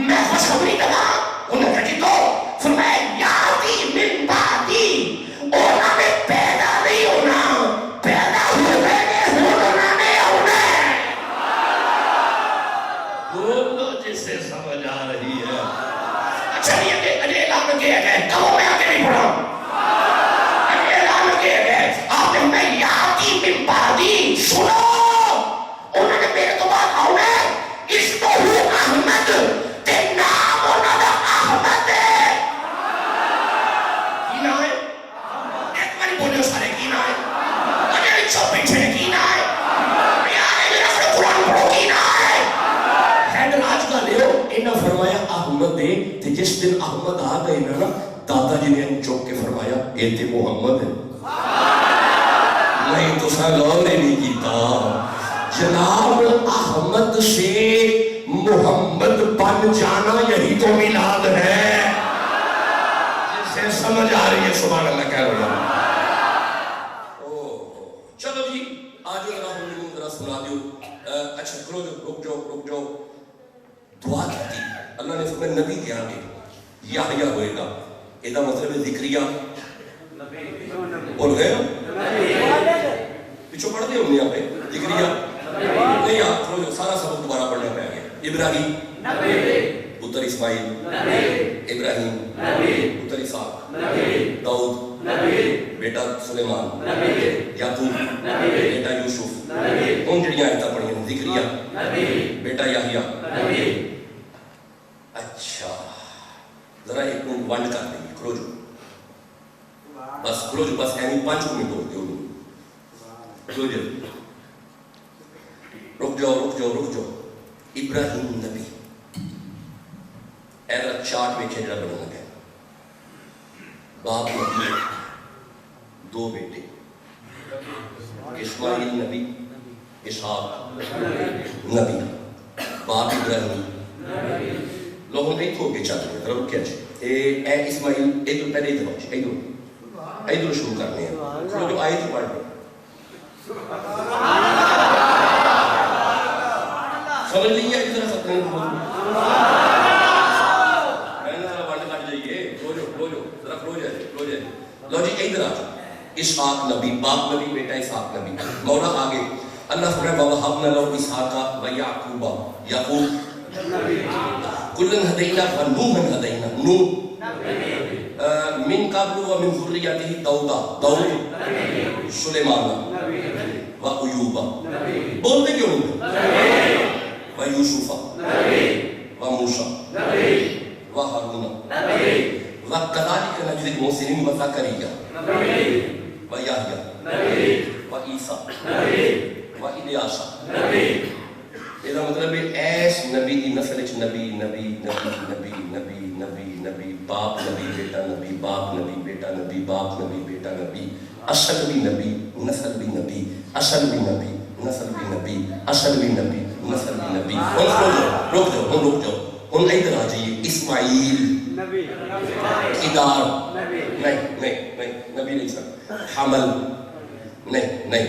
میں خوشخبری دما انہوں نے کہا تو فرمایا یاتی من بعدی اونا میں پیدا نہیں ہونا پیدا ہوئے گئے ہونا نہیں ہونا بولو جسے سمجھ آ رہی ہے اچھا نہیں اجے اعلان کیا گئے کہو میں آگے نہیں پڑھا میں یاتی من بعدی سنو انہوں نے میرے تو بات آؤں ہے اسمہ احمد تے نام انہوں نے احمد ہے کی نام ہے ایک باری بولے سارے کی نام ہے اگر اچھو پیچھے کی نام ہے یار میرا پھر قرآن پڑھو کی نام ہے حیدر آج کا لیو انہوں فرمایا احمد دے تے جس دن احمد آ گئے نا دادا جی نے چوک کے فرمایا اے تے محمد ہے نہیں تو سا غور نہیں کیتا جناب احمد سے محمد بن جانا یہی تو میلاد ہے جسے سمجھ آ رہی ہے سبحان اللہ کہہ رہا چلو جی آج ذرا سنا دیو اچھا کرو رک جاؤ دعا کی اللہ نے فرمایا نبی کے آگے یحییٰ ہوئے گا یہ مطلب ہے ذکریہ بول گئے پیچھو پڑھ دے ہم نے یہاں پہ ذکریہ نہیں آپ سارا سبق دوبارہ پڑھنا پہ آگے ابراہیم پتر اسماعیل ابراہیم پتر اسحاق داؤد بیٹا سلیمان یعقوب بیٹا یوسف ان جڑیاں آیتاں پڑھیاں ذکریہ بیٹا یحییٰ. اچھا ذرا ایک منٹ ونڈ کر دیں کھلو جو بس کھلو جو بس ایمی 5 منٹ بول دیو کھلو جو رک جاؤ ابراہیم نبی ایدر چارٹ میں کھیجڑا بڑھنا گیا باپ نبی 2 بیٹے اسماعیل نبی اسحاق نبی باپ ابراہیم لوگوں نے ایک ہو کے چاہتے ہیں رب کیا چھے اے اسماعیل ایک دو پہلے ایدھر شروع کرنے ہیں جو آیت پڑھ رہے سمجھ لیں گے ادھر سکتے ہیں میں نے ذرا ونڈ کٹ جائیے کھلو جو ذرا کھلو جائے لو جی ادھر آ اسحاق نبی باپ نبی بیٹا اسحاق نبی مولا آگے اللہ فرمائے وَوَهَبْنَا لَهُ إِسْحَاقَ وَيَعْقُوبَ یعقوب کُلًّا هَدَيْنَا وَنُوحًا هَدَيْنَا نوح من قبل ومن ذُرِّيَّتِهِ داؤد سلیمان وَأَیوب بولتے کیوں نہیں وَیوسف وَموسیٰ وَہارون وَكَذَلِكَ نَجْزِي الْمُحْسِنِينَ وَزَكَرِيَّا وَيَحْيَىٰ وَعِیسیٰ وَإِلیاس. ਇਹਦਾ ਮਤਲਬ ਹੈ ਐਸ ਨਬੀ ਦੀ ਨਸਲ ਵਿੱਚ ਨਬੀ ਬਾਪ ਨਬੀ ਬੇਟਾ ਨਬੀ ਬਾਪ ਨਬੀ ਬੇਟਾ ਨਬੀ ਬਾਪ ਨਬੀ ਬੇਟਾ ਨਬੀ ਅਸਲ ਵੀ ਨਬੀ ਨਸਲ ਵੀ ਨਬੀ ਅਸਲ ਵੀ ਨਬੀ ਨਸਲ ਵੀ ਨਬੀ ਅਸਲ ਵੀ ਨਬੀ ਨਸਲ ਵੀ ਨਬੀ. ਹੁਣ ਰੁਕ ਜਾਓ ਹੁਣ ਇੱਧਰ ਆ ਜਾਈਏ اسماعیل ادار نہیں نبی نہیں سر حمل نہیں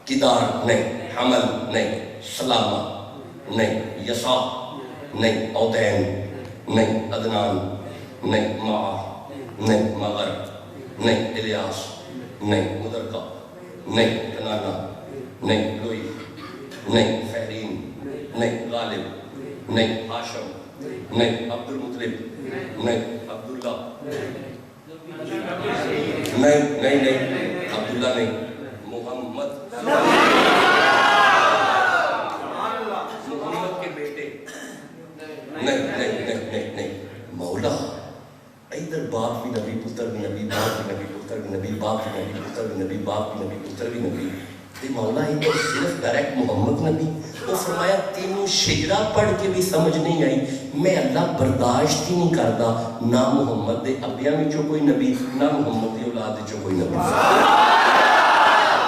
کدار نہیں حمل نہیں سلامہ نہیں یسا نہیں عودین نہیں عدنان نہیں معا نہیں مغر نہیں الیاس نہیں مدرکہ نہیں کنانا نہیں لوئی نہیں فہرین نہیں غالب نہیں ہاشم نہیں عبد المطلب نہیں عبداللہ نہیں عبداللہ نہیں محمد کے بیٹے نہیں مولا ادھر باپ بھی نبی پتر بھی نبی باپ بھی نبی پتر بھی نبی باپ بھی نبی پتر بھی نبی باپ بھی نبی پتر بھی نبی. مولا ہی تو صرف ڈائریکٹ محمد نبی. وہ فرمایا تینوں شجرہ پڑھ کے بھی سمجھ نہیں آئی. میں اللہ برداشت ہی نہیں کرتا نہ محمد دے ابیاں وچوں کوئی نبی نہ محمد دی اولاد وچوں کوئی نبی.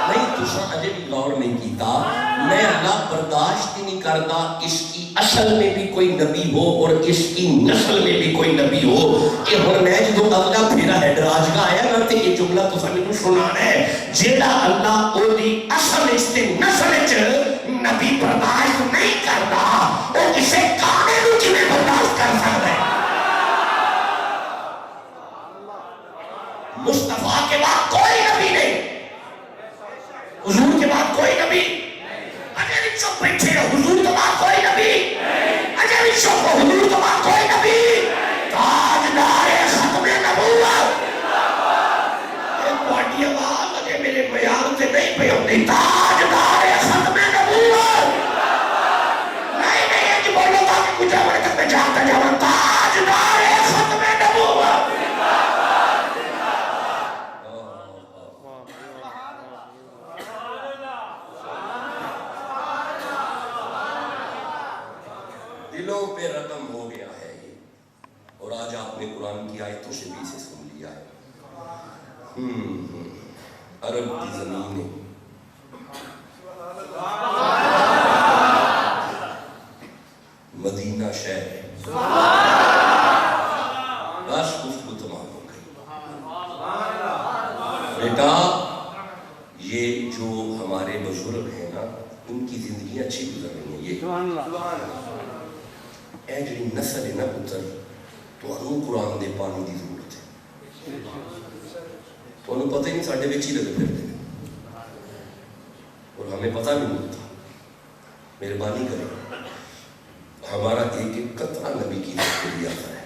نہیں تساں اجے بھی غور نہیں کیتا. میں اللہ برداشت ہی نہیں کرتا اس کی اصل میں بھی کوئی نبی ہو اور اس کی نسل میں بھی کوئی نبی ہو. کہ ہن میں جو اگلا پھیرا ہیڈراج کا آیا نا تے یہ جملہ تساں مینوں سنانا ہے. جیڑا اللہ او دی اصل اس تے نسل وچ نبی برداشت نہیں کرتا وہ اسے کانے نو کیویں برداشت کر سکتا ہے. مصطفیٰ کے بعد کوئی نبی نہیں, حضور کے بعد کوئی نبی. اجے وچوں بیٹھے حضور کے بعد کوئی نبی, اجے وچوں حضور کے بعد کوئی نبی. تاجدار ختم نبوت یہ پارٹی آواز اجے میرے بیان سے نہیں پہ ہوتی. تاجدار ختم نبوت نہیں یہ بولو تاکہ کچھ ہمارے تک میں جانتا جاؤں. تاجدار ختم نبوت دلوں پہ رقم ہو گیا ہے یہ, اور آج آپ نے قرآن کی آیتوں سے بھی اسے سن لیا ہے. عرب کی زمینیں مدینہ شہر بس گفتگو تمام ہو گئی. بیٹا یہ جو ہمارے بزرگ ہیں نا ان کی زندگی اچھی گزر رہی ہے. یہ اے جڑی نسل ہے نا پتر تو انہوں قرآن دے پانی دی ضرورت ہے. تو انہوں پتہ ہی نہیں ساڑھے ویچی لگے پھرتے ہیں اور ہمیں پتہ بھی نہیں ہوتا. مہربانی کریں ہمارا ایک ایک قطرہ نبی کی طرف کے لیے آتا ہے.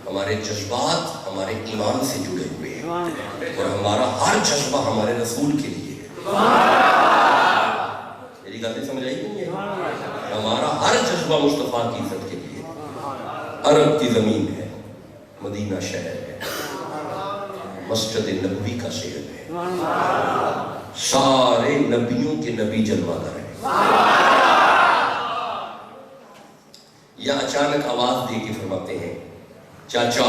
ہمارے جذبات ہمارے ایمان سے جڑے ہوئے ہیں اور ہمارا ہر جذبہ ہمارے رسول کے لیے ہے. میری باتیں سمجھ آئی نہیں ہے؟ ہمارا ہر جذبہ مصطفیٰ کی عزت کے لیے. عرب کی زمین ہے، مدینہ شہر ہے، مسجد نبوی کا شہر ہے، سارے نبیوں کے نبی جلوہ گر ہیں. یا اچانک آواز دے کے فرماتے ہیں چاچا،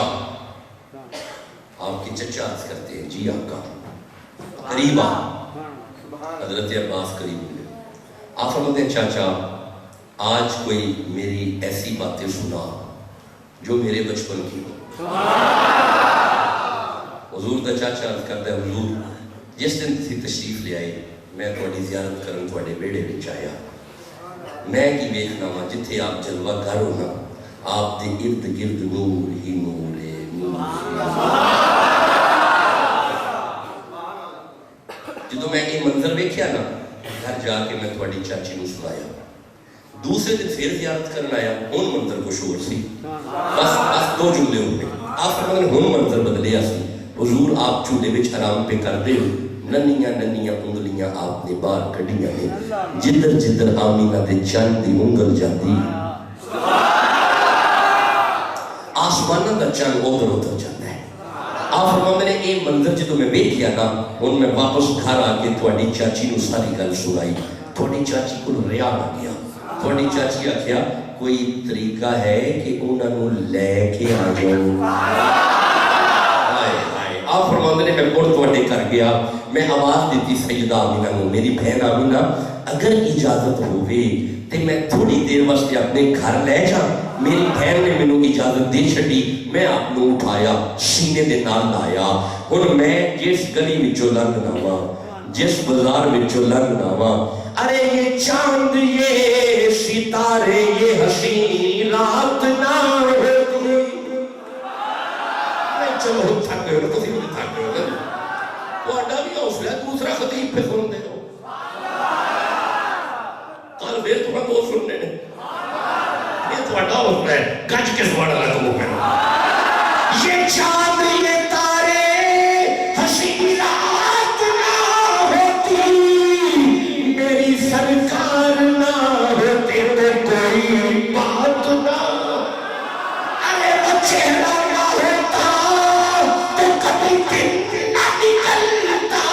آپ کے چچا عرض کرتے ہیں جی آپ کا قریب آ. حضرت عباس قریب ہوئے. آپ فرماتے ہیں چاچا آج کوئی میری ایسی باتیں سنا جو میرے بچپن کی ہو. حضور دا چاچا عرض کرتا ہے حضور جس دن تسی تشریف لے آئے میں تھوڑی زیارت کرن تھوڑے بیڑے وچ آیا. میں کی ویکھنا وا جتھے آپ جلوہ گر ہو نا آپ دے ارد گرد نور ہی نور ہے. جدو میں یہ منظر ویکھیا نا گھر جا کے میں تھوڑی چاچی نو سنایا. دوسرے دن پھر زیارت کرنا آیا، ہن منظر کچھ اور سی. بس دو جملے ہو گئے. آپ فرماتے ہیں ہن منظر بدلیا سی. حضور آپ چولہے وچ آرام پہ کردے ہو، ننیاں ننیاں انگلیاں آپ نے باہر کڈیاں نے، جدھر جدھر آمینہ دے چند دی انگل جاندی آسمانہ دا چند ادھر ادھر جاتا ہے. آپ فرماتے ہیں اے منظر جدو میں ویکھیا نا ہن میں واپس گھر آ کے تھوڑی چاچی نو ساری گل سنائی. تھوڑی چاچی کو ریا آ گیا. تھوڑی چاچی آکھیا کوئی طریقہ ہے کہ انہاں نو لے کے آ جاؤ. آپ فرماتے ہیں میں مڑ تھوڑے کر گیا. میں آواز دیتی سیدہ آمینہ نو میری بہن آمینہ اگر اجازت ہوئے تے میں تھوڑی دیر واسطے اپنے گھر لے جا. میری بہن نے مینوں اجازت دے چھڈی. میں آپ نو اٹھایا سینے دے نال لایا. ہن میں جس گلی وچوں لنگنا وا جس بازار وچوں لنگنا وا ارے یہ چاند یہ ستارے یہ حسین رات نہ ہوتی. چلو تھک گئے ہو تسی بھی تھک گئے ہو تہاڈا بھی حوصلہ دوسرا خطیب پہ سن دے ہو. کل پھر تمہیں دو سننے نے یہ تہاڈا حوصلہ ہے. گج کے سوال والا تو وہ کہنا یہ چاند یہ تارے حسین رات نہ ہوتی میری سرکار نہ ہوتے تو کوئی بات نہ. ارے وہ چہرہ نہ ہوتا تو کبھی دن نہ نکلتا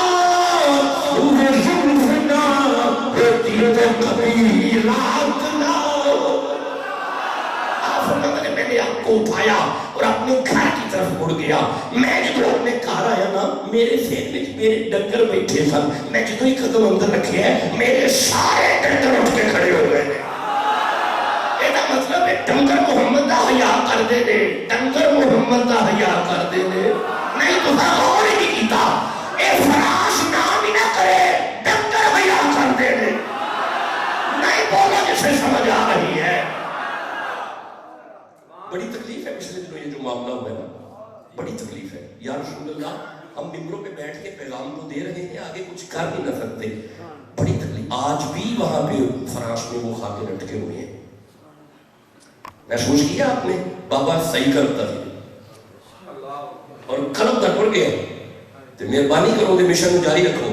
وہ زلف نہ ہوتی تو کبھی رات نہ. میں نے آپ کو اٹھایا اور اپنے گھر کی طرف مڑ گیا. میں جب اپنے گھر آیا نا میرے ذہن میں میرے ڈنگر بیٹھے سن. میں جدو ہی قدم اندر رکھے ہے میرے سارے ڈنگر اٹھ کے کھڑے ہو گئے. یہ مطلب ہے ڈنگر محمد دا حیا کر دے دے. ڈنگر محمد دا حیا کر دے دے. نہیں تو غور ہی نہیں کیتا. اے فراش نام ہی نہ کرے ڈنگر حیا کر دے دے. نہیں بولا جسے سمجھ آ رہی ہے. بڑی تکلیف ہے پچھلے دنوں یہ جو معاملہ ہوا ہے نا بڑی تکلیف ہے. یا رسول اللہ ہم ممبروں پہ بیٹھ کے پیغام تو دے رہے ہیں آگے کچھ کر نہیں نہ سکتے. بڑی تکلیف. آج بھی وہاں پہ فراش میں وہ خاکے لٹکے ہوئے ہیں. محسوس کیا آپ نے بابا صحیح کرتا تھا اور قلب تک پڑ گیا. تو مہربانی کرو گے مشن جاری رکھو.